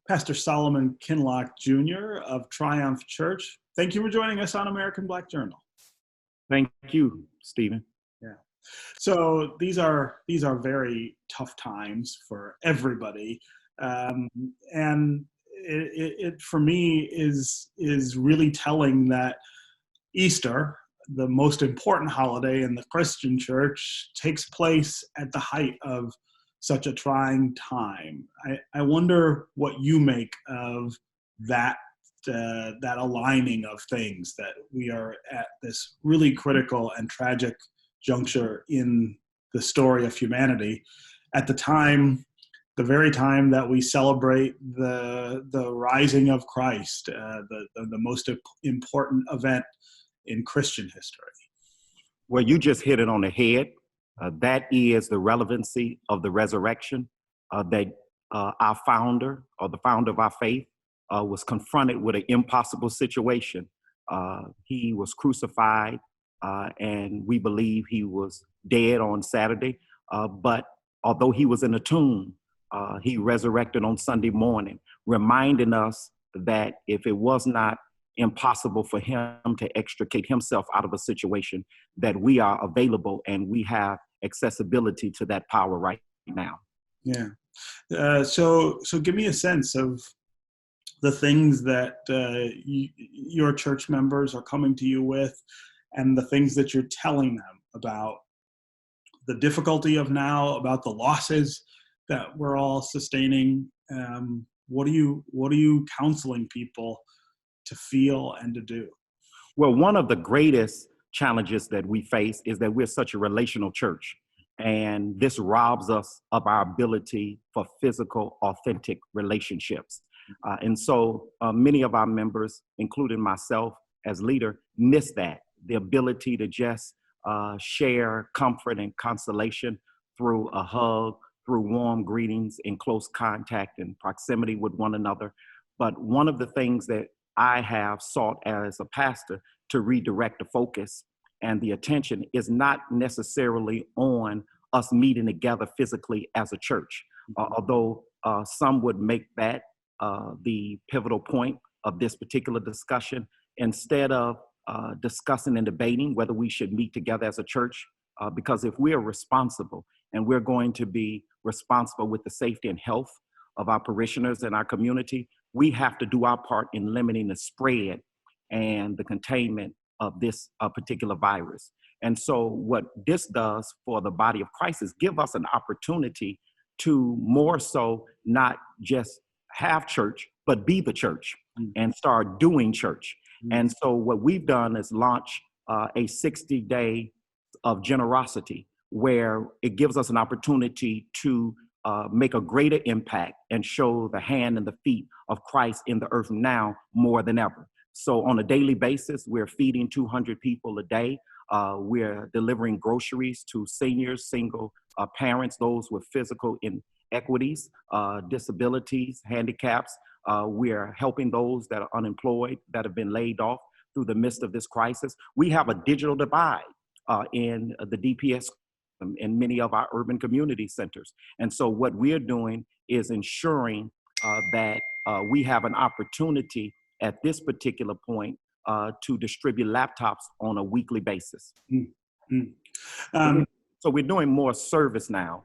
Pastor Solomon Kinloch Jr. of Triumph Church. Thank you for joining us on American Black Journal. Thank you, Stephen. Yeah. So these are very tough times for everybody, and it for me is really telling that Easter, the most important holiday in the Christian church, takes place at the height of such a trying time. I wonder what you make of that aligning of things, that we are at this really critical and tragic juncture in the story of humanity at the very time that we celebrate the rising of Christ, the most important event in Christian history. Well, you just hit it on the head. That is the relevancy of the resurrection, that our founder, or the founder of our faith, was confronted with an impossible situation. He was crucified, and we believe he was dead on Saturday. But although he was in a tomb, he resurrected on Sunday morning, reminding us that if it was not impossible for him to extricate himself out of a situation, that we are available and we have accessibility to that power right now. Yeah. So give me a sense of the things that your church members are coming to you with, and the things that you're telling them about the difficulty of now, about the losses that we're all sustaining. What are you counseling people to feel and to do? Well, one of the greatest challenges that we face is that we're such a relational church, and this robs us of our ability for physical, authentic relationships. And so many of our members, including myself as leader, miss that, the ability to just share comfort and consolation through a hug, through warm greetings, in close contact and proximity with one another. But one of the things that I have sought as a pastor to redirect the focus and the attention is not necessarily on us meeting together physically as a church, although some would make that the pivotal point of this particular discussion. Instead of discussing and debating whether we should meet together as a church, because if we are responsible and we're going to be responsible with the safety and health of our parishioners and our community, we have to do our part in limiting the spread and the containment of this particular virus. And so what this does for the body of Christ is give us an opportunity to more so not just have church, but be the church and start doing church. And so what we've done is launch a 60-day of generosity, where it gives us an opportunity to make a greater impact and show the hand and the feet of Christ in the earth now more than ever. So on a daily basis, we're feeding 200 people a day. We're delivering groceries to seniors, single parents, those with physical inequities, disabilities, handicaps. We're helping those that are unemployed, that have been laid off through the midst of this crisis. We have a digital divide in the DPS in many of our urban community centers. And so what we're doing is ensuring that we have an opportunity at this particular point to distribute laptops on a weekly basis. So we're doing more service now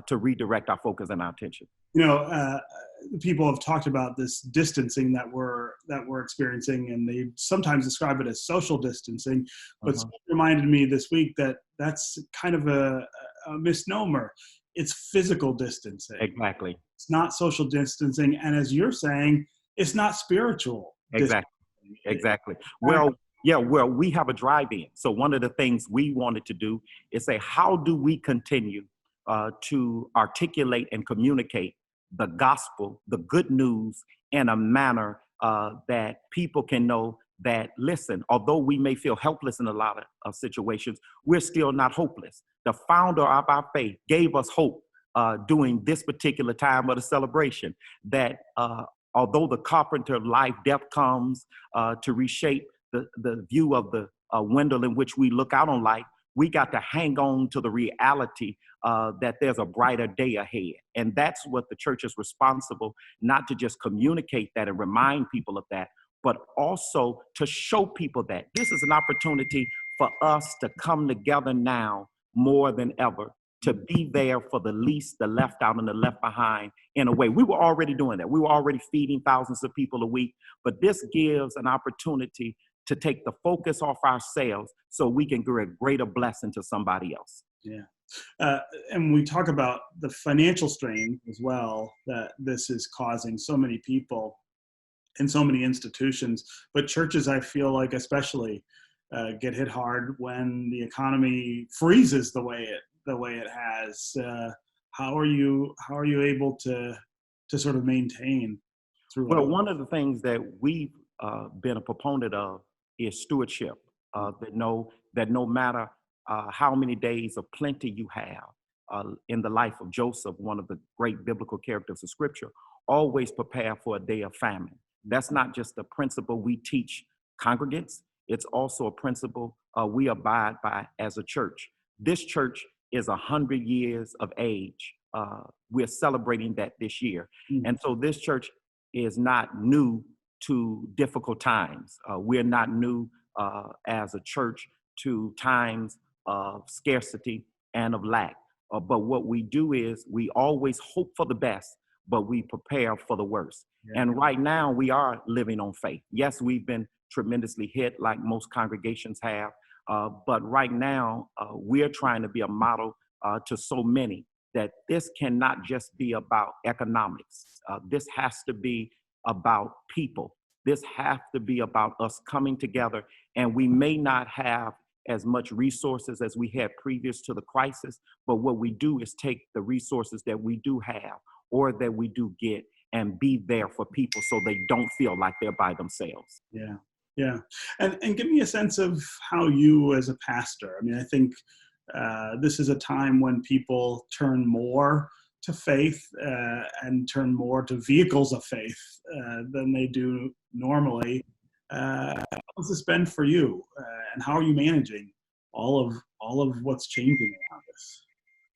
to redirect our focus and our attention. You know, people have talked about this distancing that we're experiencing, and they sometimes describe it as social distancing. But it reminded me this week that that's kind of a misnomer. It's physical distancing. Exactly. It's not social distancing, and as you're saying, it's not spiritual. Exactly. Well, we have a drive-in. So one of the things we wanted to do is say, how do we continue to articulate and communicate the gospel, the good news, in a manner that people can know that, listen, although we may feel helpless in a lot of situations, we're still not hopeless. The founder of our faith gave us hope during this particular time of the celebration, that although the carpenter of life, death comes to reshape the view of the window in which we look out on life, We got to hang on to the reality that there's a brighter day ahead. And that's what the church is responsible, not to just communicate that and remind people of that, but also to show people that this is an opportunity for us to come together now more than ever, to be there for the least, the left out, and the left behind. In a way, we were already doing that. We were already feeding thousands of people a week, but this gives an opportunity to take the focus off ourselves so we can give a greater blessing to somebody else. Yeah. And we talk about the financial strain as well that this is causing so many people in so many institutions, but churches, I feel like especially get hit hard when the economy freezes the way it has. How are you able to sort of maintain through it Well, all? one of the things that we've been a proponent of is stewardship. That no matter how many days of plenty you have in the life of Joseph, one of the great biblical characters of Scripture, always prepare for a day of famine. That's not just a principle we teach congregants; it's also a principle we abide by as a church. This church is 100 years of age. We're celebrating that this year, and so this church is not new to difficult times. We're not new as a church to times of scarcity and of lack. But what we do is we always hope for the best, but we prepare for the worst. Yeah. And right now we are living on faith. Yes, we've been tremendously hit like most congregations have. But right now we're trying to be a model to so many that this cannot just be about economics. This has to be about people. This has to be about us coming together, and we may not have as much resources as we had previous to the crisis, but what we do is take the resources that we do have or that we do get and be there for people so they don't feel like they're by themselves. Yeah. Yeah. And give me a sense of how you as a pastor, I mean, I think this is a time when people turn more to faith and turn more to vehicles of faith than they do normally. How has this been for you, and how are you managing all of what's changing around us?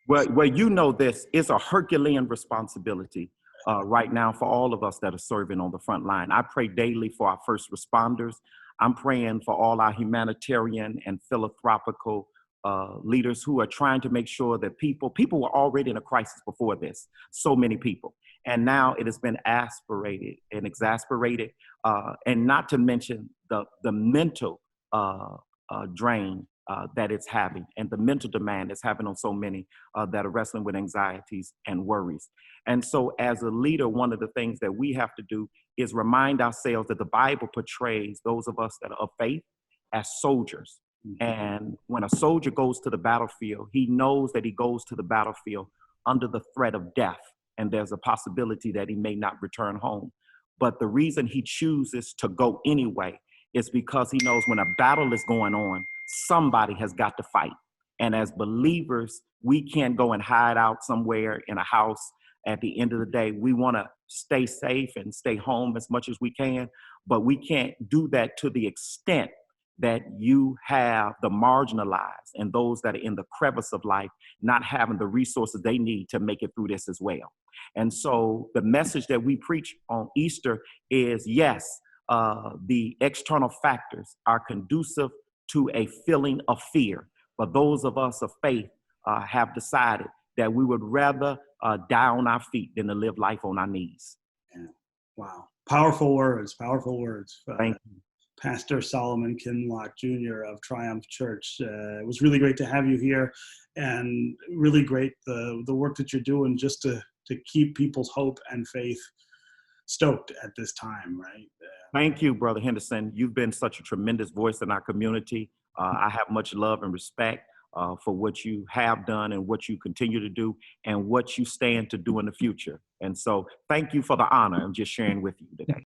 Well, you know, this is a Herculean responsibility right now for all of us that are serving on the front line. I pray daily for our first responders. I'm praying for all our humanitarian and philanthropical leaders who are trying to make sure that people were already in a crisis before this, so many people. And now it has been aspirated and exasperated, and not to mention the mental drain that it's having and the mental demand it's having on so many that are wrestling with anxieties and worries. And so as a leader, one of the things that we have to do is remind ourselves that the Bible portrays those of us that are of faith as soldiers. And when a soldier goes to the battlefield, he knows that he goes to the battlefield under the threat of death, and there's a possibility that he may not return home. But the reason he chooses to go anyway is because he knows when a battle is going on, somebody has got to fight. And as believers, we can't go and hide out somewhere in a house. At the end of the day, we want to stay safe and stay home as much as we can, but we can't do that to the extent that you have the marginalized and those that are in the crevice of life not having the resources they need to make it through this as well. And so the message that we preach on Easter is, yes, the external factors are conducive to a feeling of fear, but those of us of faith have decided that we would rather die on our feet than to live life on our knees. Yeah. Wow. Powerful words, powerful words. Thank you. Pastor Solomon Kinloch Jr. of Triumph Church. It was really great to have you here, and really great the work that you're doing just to keep people's hope and faith stoked at this time, right? Thank you, Brother Henderson. You've been such a tremendous voice in our community. I have much love and respect for what you have done and what you continue to do and what you stand to do in the future. And so thank you for the honor of just sharing with you today.